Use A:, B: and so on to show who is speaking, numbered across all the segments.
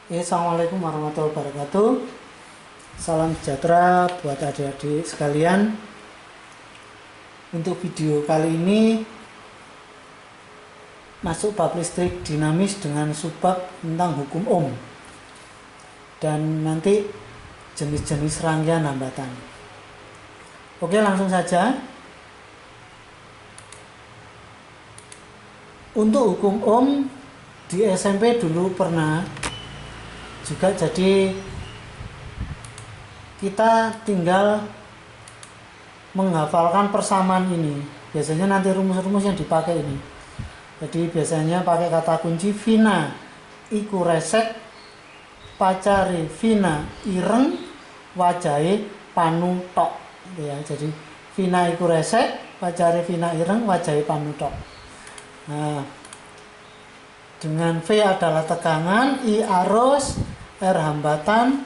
A: Assalamualaikum warahmatullahi wabarakatuh. Salam sejahtera buat adik-adik sekalian. Untuk video kali ini masuk bab listrik dinamis dengan subbab tentang hukum Ohm dan nanti jenis-jenis rangkaian hambatan. Oke, langsung saja. Untuk hukum Ohm di SMP dulu pernah juga, jadi kita tinggal menghafalkan persamaan ini. Biasanya nanti rumus-rumus yang dipakai ini. Jadi biasanya pakai kata kunci vina iku resek pacari vina ireng wajahe panu tok. Ya, jadi vina iku resek pacari vina ireng wajahe panu tok. Nah, dengan V adalah tegangan, I arus, R hambatan,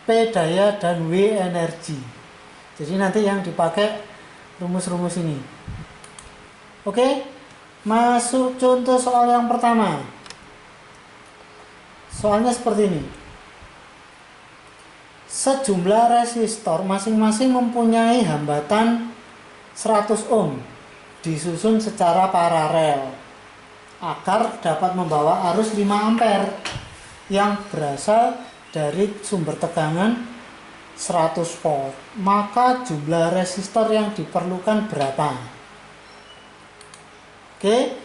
A: P daya, dan W energi. Jadi nanti yang dipakai rumus-rumus ini. Oke, masuk contoh soal yang pertama. Soalnya seperti ini. Sejumlah resistor masing-masing mempunyai hambatan 100 ohm disusun secara paralel agar dapat membawa arus 5 ampere yang berasal dari sumber tegangan 100 volt. Maka jumlah resistor yang diperlukan berapa? Oke.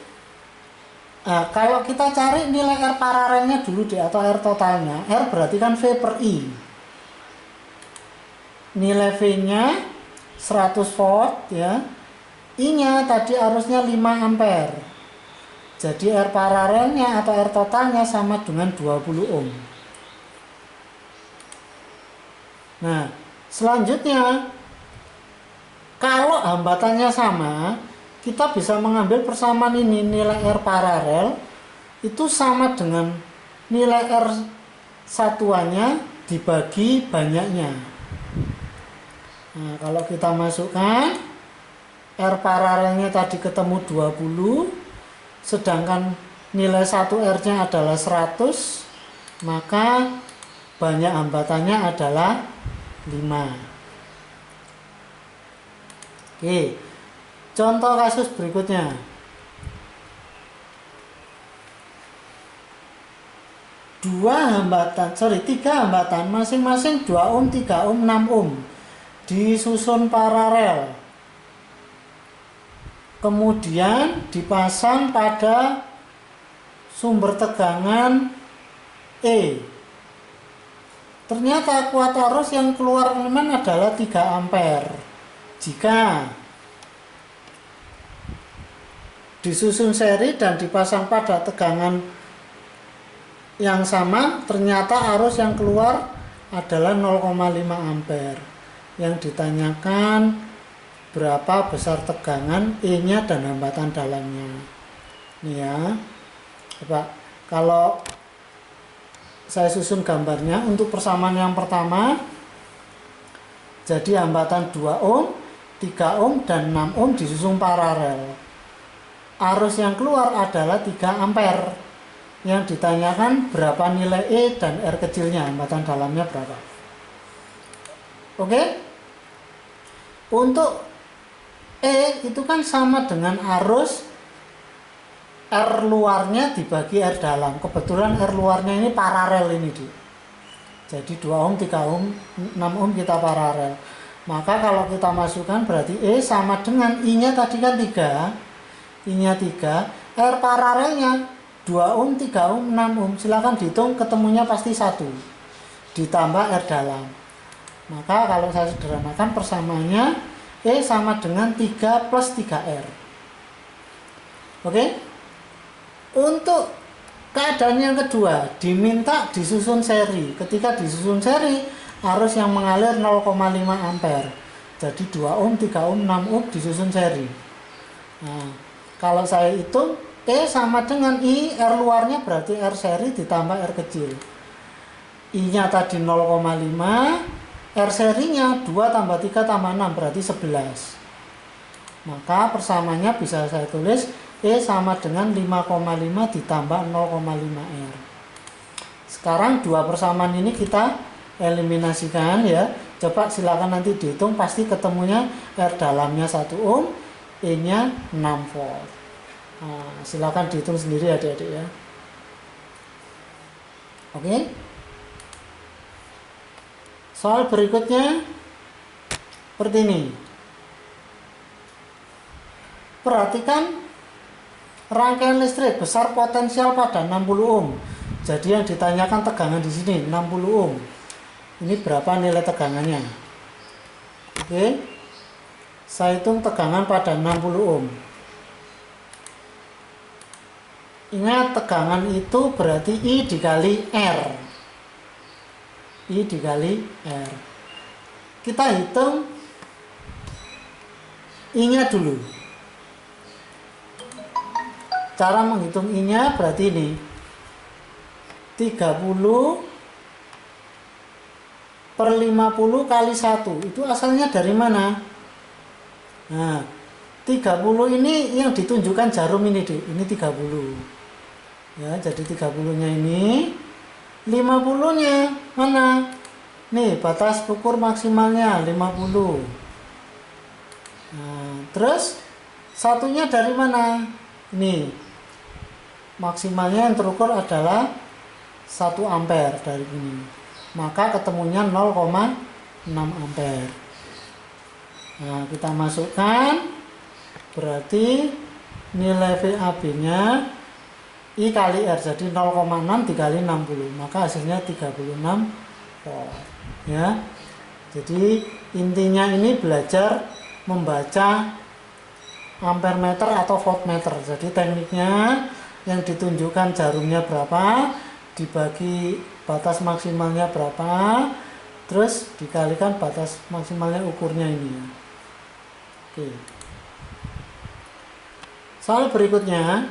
A: Nah, kalau kita cari nilai R paralelnya dulu atau R totalnya, R berarti kan V per I. Nilai V-nya 100 volt ya. I-nya tadi arusnya 5 ampere. Jadi R paralelnya atau R totalnya sama dengan 20 ohm. Nah, selanjutnya kalau hambatannya sama, kita bisa mengambil persamaan ini, nilai R paralel itu sama dengan nilai R satuannya dibagi banyaknya. Nah, kalau kita masukkan R paralelnya tadi ketemu 20, sedangkan nilai 1R-nya adalah 100, maka banyak hambatannya adalah 5. Oke, contoh kasus berikutnya. Tiga hambatan masing-masing 2 ohm, 3 ohm, 6 ohm disusun paralel. Kemudian dipasang pada sumber tegangan E. Ternyata kuat arus yang keluar elemen adalah 3 ampere. Jika disusun seri dan dipasang pada tegangan yang sama, ternyata arus yang keluar adalah 0,5 ampere. Yang ditanyakan berapa besar tegangan E-nya dan hambatan dalamnya. Ini ya. Coba kalau saya susun gambarnya untuk persamaan yang pertama. Jadi hambatan 2 ohm, 3 ohm dan 6 ohm disusun paralel. Arus yang keluar adalah 3 ampere. Yang ditanyakan berapa nilai E dan R kecilnya, hambatan dalamnya berapa. Oke? Untuk E itu kan sama dengan arus R luarnya dibagi R dalam. Kebetulan R luarnya ini paralel ini, jadi 2 ohm, 3 ohm, 6 ohm kita paralel. Maka kalau kita masukkan berarti E sama dengan I-nya tadi kan 3. I-nya 3, R paralelnya 2 ohm, 3 ohm, 6 ohm. Silahkan dihitung, ketemunya pasti 1 ditambah R dalam. Maka kalau saya sederhanakan persamaannya E sama dengan 3 plus 3R. Oke? Untuk keadaan yang kedua, diminta disusun seri. Ketika disusun seri, arus yang mengalir 0,5 ampere. Jadi 2 ohm, 3 ohm, 6 ohm disusun seri. Nah, kalau saya hitung, E sama dengan I, R luarnya berarti R seri ditambah R kecil. I-nya tadi 0,5, R serinya 2 tambah 3 tambah 6 berarti 11. Maka persamaannya bisa saya tulis E sama dengan 5,5 ditambah 0,5R. Sekarang dua persamaan ini kita eliminasikan ya. Coba silakan nanti dihitung, pasti ketemunya R dalamnya 1 ohm, E nya 6 volt. Nah, silakan dihitung sendiri adik-adik ya. Oke. Soal berikutnya seperti ini. Perhatikan rangkaian listrik besar potensial pada 60 ohm. Jadi yang ditanyakan tegangan di sini 60 ohm. Ini berapa nilai tegangannya? Oke. Saya hitung tegangan pada 60 ohm. Ingat, tegangan itu berarti I dikali R. I dikali R. Kita hitung I-nya dulu. Cara menghitung I-nya berarti ini 30 per 50 kali 1. Itu asalnya dari mana? Nah, 30 ini yang ditunjukkan jarum ini, ini 30. Ya, jadi 30-nya ini. 50-nya mana? Nih, batas ukur maksimalnya 50. Nah, terus satunya dari mana? Ini. Maksimalnya yang terukur adalah 1 ampere dari ini. Maka ketemunya 0,6 ampere. Nah, kita masukkan, berarti nilai VAB-nya I kali R, jadi 0,6 dikali 60, maka hasilnya 36 volt. Ya. Jadi intinya ini belajar membaca ampermeter atau voltmeter. Jadi tekniknya yang ditunjukkan jarumnya berapa, dibagi batas maksimalnya berapa, terus dikalikan batas maksimalnya ukurnya ini ya. Oke. Soal berikutnya,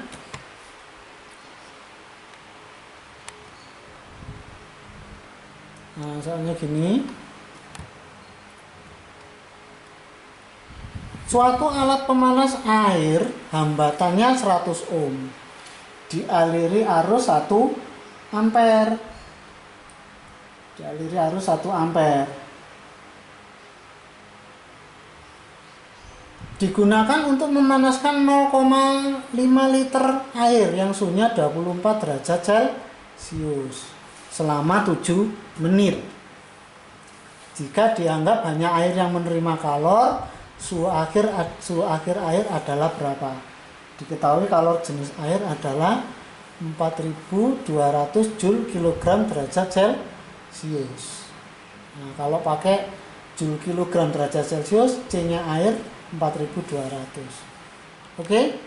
A: nah soalnya gini, suatu alat pemanas air hambatannya 100 ohm dialiri arus 1 ampere. Dialiri arus 1 ampere. Digunakan untuk memanaskan 0,5 liter air yang suhunya 24 derajat Celcius selama 7 menit. Jika dianggap hanya air yang menerima kalor, suhu akhir air adalah berapa? Diketahui kalor jenis air adalah 4200 Joule kilogram derajat Celcius. Nah, kalau pakai Joule kilogram derajat Celcius, C-nya air 4200. Oke?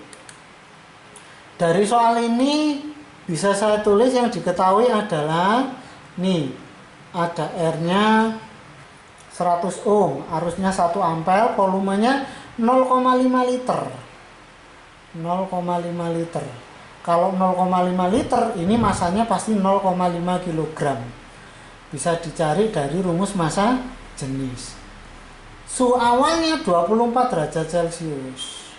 A: Dari soal ini bisa saya tulis yang diketahui adalah nih, ada R-nya 100 ohm, arusnya 1 ampere, volumenya 0,5 liter. 0,5 liter. Kalau 0,5 liter ini masanya pasti 0,5 kilogram. Bisa dicari dari rumus massa jenis. Suhu awalnya 24 derajat Celcius.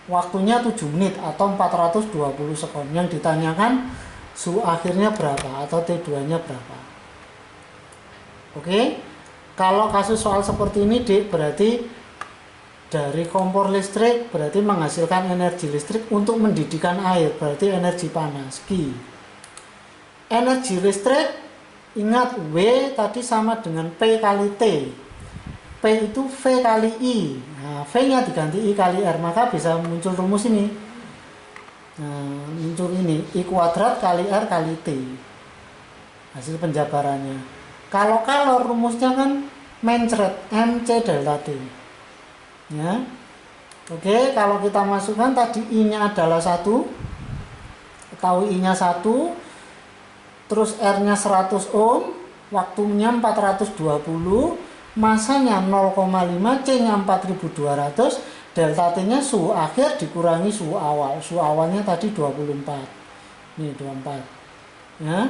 A: Waktunya 7 menit atau 420 sekon. Yang ditanyakan suhu akhirnya berapa atau T2-nya berapa. Oke. Kalau kasus soal seperti ini, Dik, berarti dari kompor listrik berarti menghasilkan energi listrik untuk mendidihkan air, berarti energi panas, Q. Energi listrik, ingat W tadi sama dengan P kali T. P itu V kali I. Nah, V-nya diganti I kali R, maka bisa muncul rumus ini. Nah, muncul ini, I kuadrat kali R kali T. Hasil penjabarannya. Kalau kalor rumusnya kan mencret, MC delta T. Ya. Oke, kalau kita masukkan tadi I-nya adalah 1. Ketahui I-nya 1. Terus R-nya 100 ohm, waktunya 420, masanya 0,5, C-nya 4200, delta T-nya suhu akhir dikurangi suhu awal. Suhu awalnya tadi 24. Nih 24. Ya.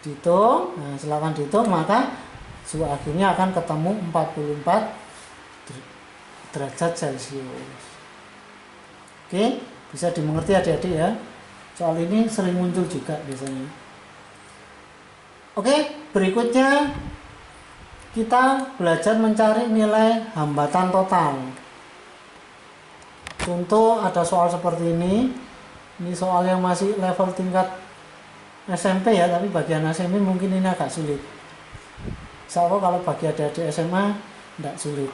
A: Dihitung. Nah, silakan dihitung, maka suhu akhirnya akan ketemu 44 derajat Celcius. Oke, bisa dimengerti adik-adik ya. Soal ini sering muncul juga biasanya. Oke, berikutnya kita belajar mencari nilai hambatan total. Contoh ada soal seperti ini. Ini soal yang masih level tingkat SMP ya, tapi bagian SMP mungkin ini agak sulit. Insya Allah kalau bagi adik-adik SMA tidak sulit.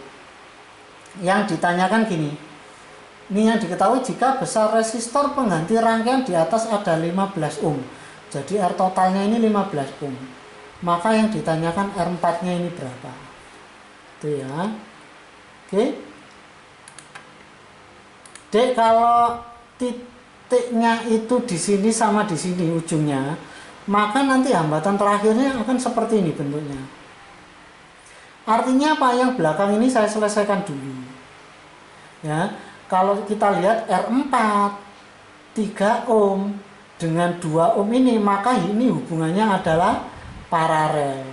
A: Yang ditanyakan gini, ini yang diketahui jika besar resistor pengganti rangkaian di atas ada 15 ohm. Jadi R totalnya ini 15 ohm. Maka yang ditanyakan R4 nya ini berapa? Itu ya. Oke. Dek, kalau titiknya itu di sini sama di sini ujungnya, maka nanti hambatan terakhirnya akan seperti ini bentuknya. Artinya apa? Yang belakang ini saya selesaikan dulu. Ya, kalau kita lihat R4 3 ohm dengan 2 ohm ini, maka ini hubungannya adalah paralel.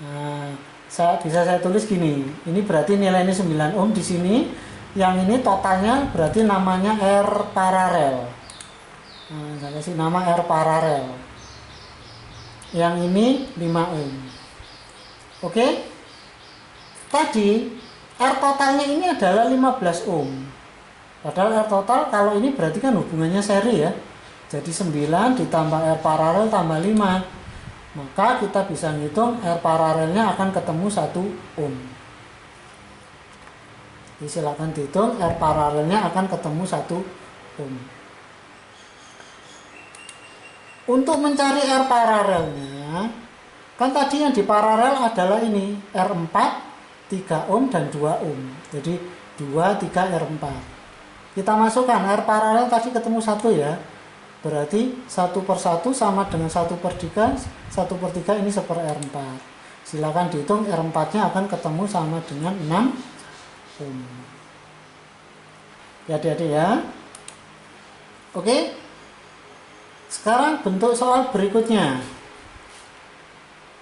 A: Nah, bisa saya tulis gini. Ini berarti nilainya 9 ohm di sini. Yang ini totalnya berarti namanya R paralel. Nah, saya kasih nama R paralel. Yang ini 5 ohm. Oke. Tadi R totalnya ini adalah 15 ohm. Padahal R total kalau ini berarti kan hubungannya seri ya. Jadi 9 ditambah R paralel tambah 5. Maka kita bisa ngitung R paralelnya akan ketemu 1 ohm. Jadi silakan dihitung R paralelnya akan ketemu 1 ohm. Untuk mencari R paralelnya, kan tadi yang di paralel adalah ini R4 3 ohm dan 2 ohm. Jadi 2 3 R4. Kita masukkan R paralel tadi ketemu 1 ya. Berarti 1/1 sama dengan 1/3. 1/3 ini 1/R4. Silakan dihitung R4 nya akan ketemu sama dengan 6 ohm. Ya adik-adik ya. Oke. Sekarang bentuk soal berikutnya.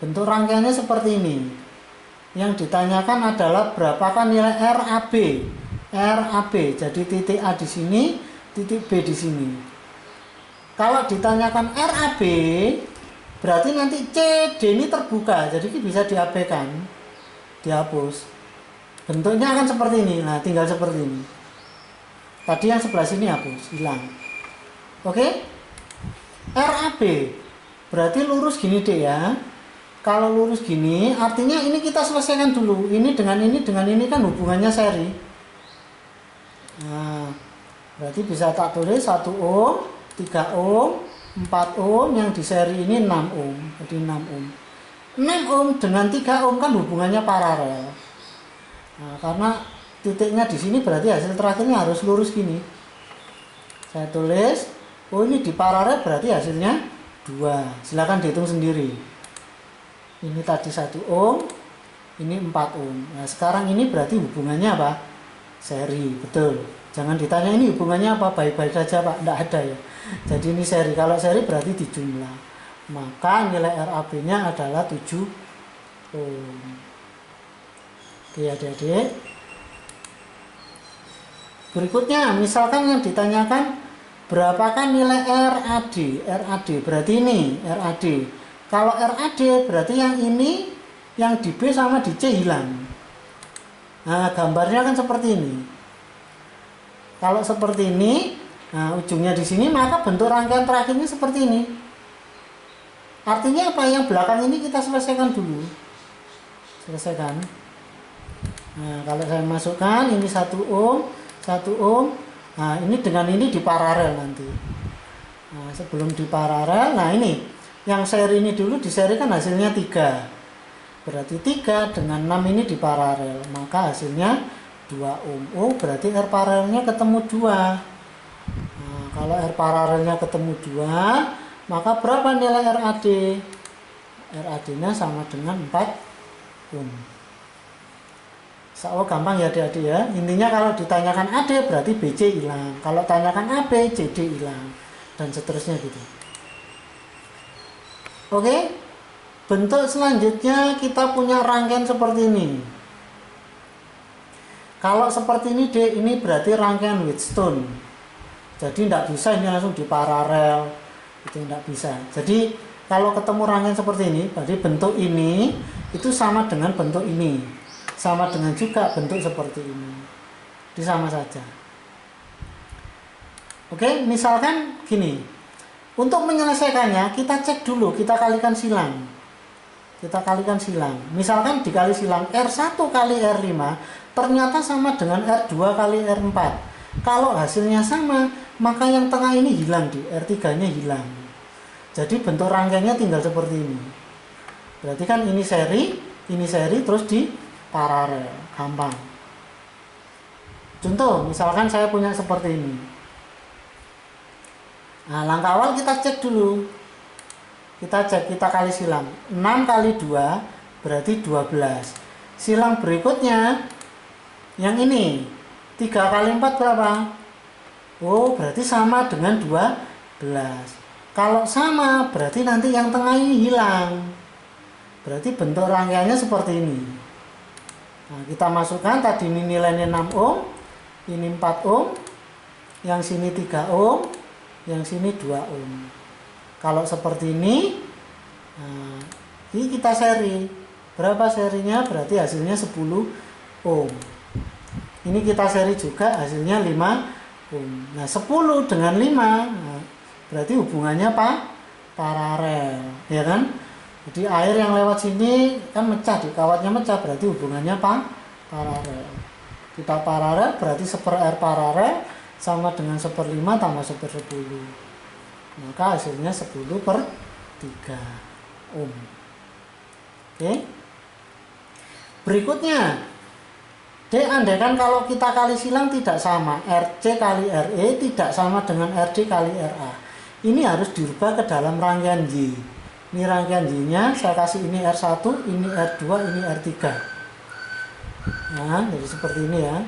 A: Bentuk rangkaiannya seperti ini. Yang ditanyakan adalah berapakah nilai RAB. RAB, jadi titik A di sini, titik B di sini. Kalau ditanyakan RAB, berarti nanti CD ini terbuka, jadi ini bisa diabaikan, dihapus. Bentuknya akan seperti ini, nah tinggal seperti ini. Tadi yang sebelah sini hapus, hilang. Oke? RAB, berarti lurus gini deh ya. Kalau lurus gini, artinya ini kita selesaikan dulu. Ini dengan ini kan hubungannya seri. Nah, berarti bisa tak tulis 1 ohm, 3 ohm, 4 ohm, yang di seri ini 6 ohm. Jadi 6 ohm. 6 ohm dengan 3 ohm kan hubungannya paralel. Nah, karena titiknya di sini berarti hasil terakhirnya harus lurus gini. Saya tulis, oh ini di paralel berarti hasilnya 2. Silakan dihitung sendiri. Ini tadi 1 ohm, ini 4 ohm. Nah, sekarang ini berarti hubungannya apa? Seri, betul. Jangan ditanya ini hubungannya apa, baik-baik saja Pak, tidak ada ya. Jadi ini seri, kalau seri berarti dijumlah. Maka nilai RAB-nya adalah 7 ohm. Oke adik-adik. Berikutnya, misalkan yang ditanyakan berapakah nilai RAD? RAD berarti ini RAD. Kalau RAD berarti yang ini, yang di B sama di C hilang. Nah, gambarnya kan seperti ini. Kalau seperti ini, nah ujungnya di sini, maka bentuk rangkaian terakhirnya seperti ini. Artinya apa? Yang belakang ini kita selesaikan dulu. Selesaikan. Nah, kalau saya masukkan ini 1 ohm, 1 ohm. Nah, ini dengan ini di paralel nanti. Nah, sebelum di paralel, nah ini yang seri ini dulu diserikan hasilnya 3. Berarti 3 dengan 6 ini di paralel, maka hasilnya 2 ohm. Oh, berarti R paralelnya ketemu 2. Nah, kalau R paralelnya ketemu 2, maka berapa nilai RAD? RAD-nya sama dengan 4 ohm. Insya Allah gampang ya adik-adik ya. Intinya kalau ditanyakan AD berarti BC hilang. Kalau tanyakan AB, CD hilang. Dan seterusnya gitu. Oke. Bentuk selanjutnya kita punya rangkaian seperti ini. Kalau seperti ini D, ini berarti rangkaian Wheatstone. Jadi tidak bisa ini langsung di paralel. Itu tidak bisa. Jadi kalau ketemu rangkaian seperti ini, berarti bentuk ini itu sama dengan bentuk ini, sama dengan juga bentuk seperti ini, jadi sama saja. Oke, misalkan gini, untuk menyelesaikannya kita cek dulu, kita kalikan silang. Misalkan dikali silang R1 kali R5 ternyata sama dengan R2 kali R4. Kalau hasilnya sama, maka yang tengah ini hilang, di R3 nya hilang. Jadi bentuk rangkaiannya tinggal seperti ini. Berarti kan ini seri terus di paralel, gampang. Contoh, misalkan saya punya seperti ini. Nah, langkah awal kita cek dulu. Kita kali silang. 6 kali 2 berarti 12. Silang berikutnya yang ini 3 kali 4 berapa? Oh, berarti sama dengan 12. Kalau sama, berarti nanti yang tengah ini hilang. Berarti bentuk rangkaiannya seperti ini. Nah, kita masukkan tadi ini nilainya 6 ohm, ini 4 ohm, yang sini 3 ohm, yang sini 2 ohm. Kalau seperti ini, nah, ini kita seri. Berapa serinya? Berarti hasilnya 10 ohm. Ini kita seri juga, hasilnya 5 ohm. Nah, 10 dengan 5, nah, berarti hubungannya paralel, ya kan? Jadi air yang lewat sini kan mecah, di kawatnya mecah, berarti hubungannya paralel. Kita paralel berarti 1/R paralel sama dengan 1/5 tambah 1/10. Maka hasilnya 10/3 ohm. Oke. Berikutnya, andaikan kalau kita kali silang tidak sama, RC kali RE tidak sama dengan RD kali RA. Ini harus dirubah ke dalam rangkaian Y. Ini rangkaian Y-nya, saya kasih ini R1, ini R2, ini R3. Nah, jadi seperti ini ya.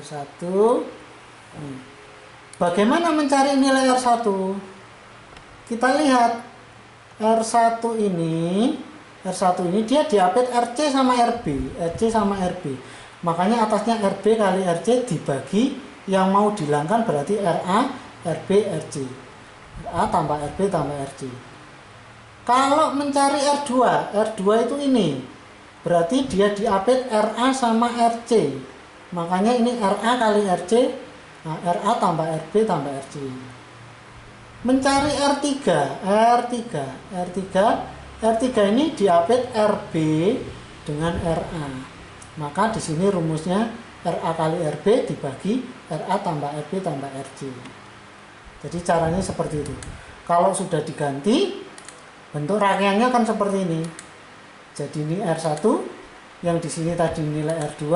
A: R1. Bagaimana mencari nilai R1? Kita lihat R1 ini dia diapit RC sama RB. Makanya atasnya RB kali RC dibagi yang mau dihilangkan berarti RA, RB, RC. RA tambah RB tambah RC. Kalau mencari R2 itu ini. Berarti dia diapit RA sama RC. Makanya ini RA kali RC. Nah, RA tambah RB tambah RC. Mencari R3 ini diapit RB dengan RA. Maka di sini rumusnya RA kali RB dibagi RA tambah RB tambah RC. Jadi caranya seperti itu. Kalau sudah diganti, bentuk rangkaiannya kan seperti ini. Jadi ini R1, yang di sini tadi nilai R2,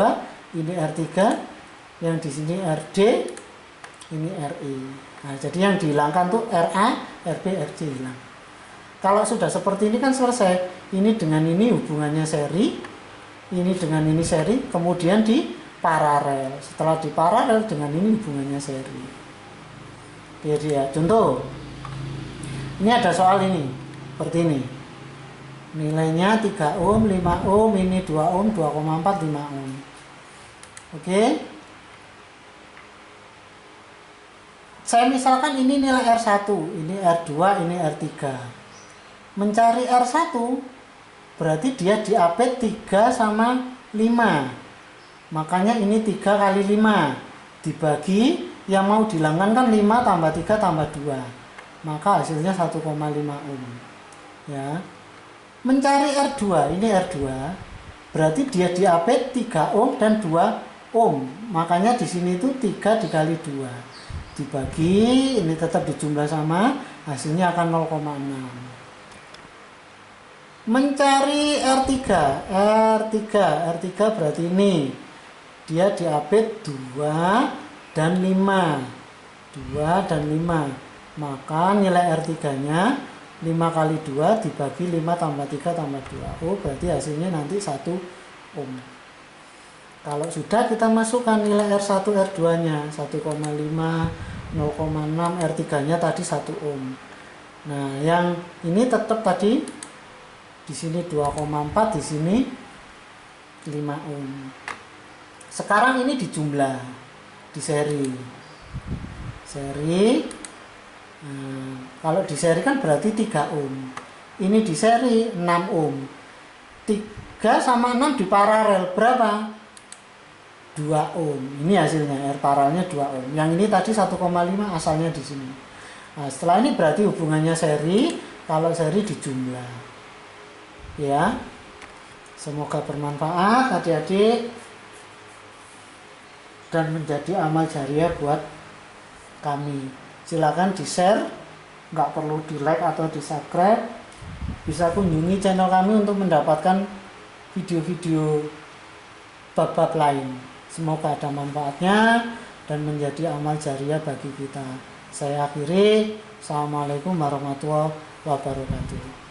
A: ini R3, yang di sini RD, ini RE. Nah, jadi yang dihilangkan tuh RA, RB, RC hilang. Kalau sudah seperti ini kan selesai. Ini dengan ini hubungannya seri, ini dengan ini seri, kemudian di paralel. Setelah di paralel dengan ini hubungannya seri. Jadi ya, contoh. Ini ada soal ini, seperti ini. Nilainya 3 ohm, 5 ohm, ini 2 ohm, 2,4, 5 ohm. Oke. Saya misalkan ini nilai R1, ini R2, ini R3. Mencari R1 berarti dia diapit 3 sama 5. Makanya ini 3 kali 5 dibagi yang mau dihilangkan kan 5 tambah 3 tambah 2. Maka hasilnya 1,5 ohm. Ya. Mencari R2, ini R2 berarti dia diapit 3 ohm dan 2 ohm. Makanya di sini itu 3 dikali 2 dibagi, ini tetap dijumlah sama, hasilnya akan 0,6. Mencari R3 berarti ini dia diapit 2 dan 5, maka nilai R3 nya 5 kali 2 dibagi 5 tambah 3 tambah 2. Oh, berarti hasilnya nanti 1 ohm. Kalau sudah, kita masukkan nilai R1 R2 nya 1,5, 0,6, R3 nya tadi 1 ohm. Nah, yang ini tetap tadi di sini 2,4, di sini 5 ohm. Sekarang ini dijumlah di seri Nah, kalau di seri kan berarti 3 ohm. Ini di seri 6 ohm. 3 sama 6 di paralel berapa? 2 ohm. Ini hasilnya, R paralelnya 2 ohm. Yang ini tadi 1,5 asalnya di sini. Nah, setelah ini berarti hubungannya seri, kalau seri dijumlah. Ya. Semoga bermanfaat adik-adik dan menjadi amal jariah buat kami. Silakan di-share, nggak perlu di-like atau di-subscribe. Bisa kunjungi channel kami untuk mendapatkan video-video bab-bab lain. Semoga ada manfaatnya dan menjadi amal jariah bagi kita. Saya akhiri. Assalamualaikum warahmatullahi wabarakatuh.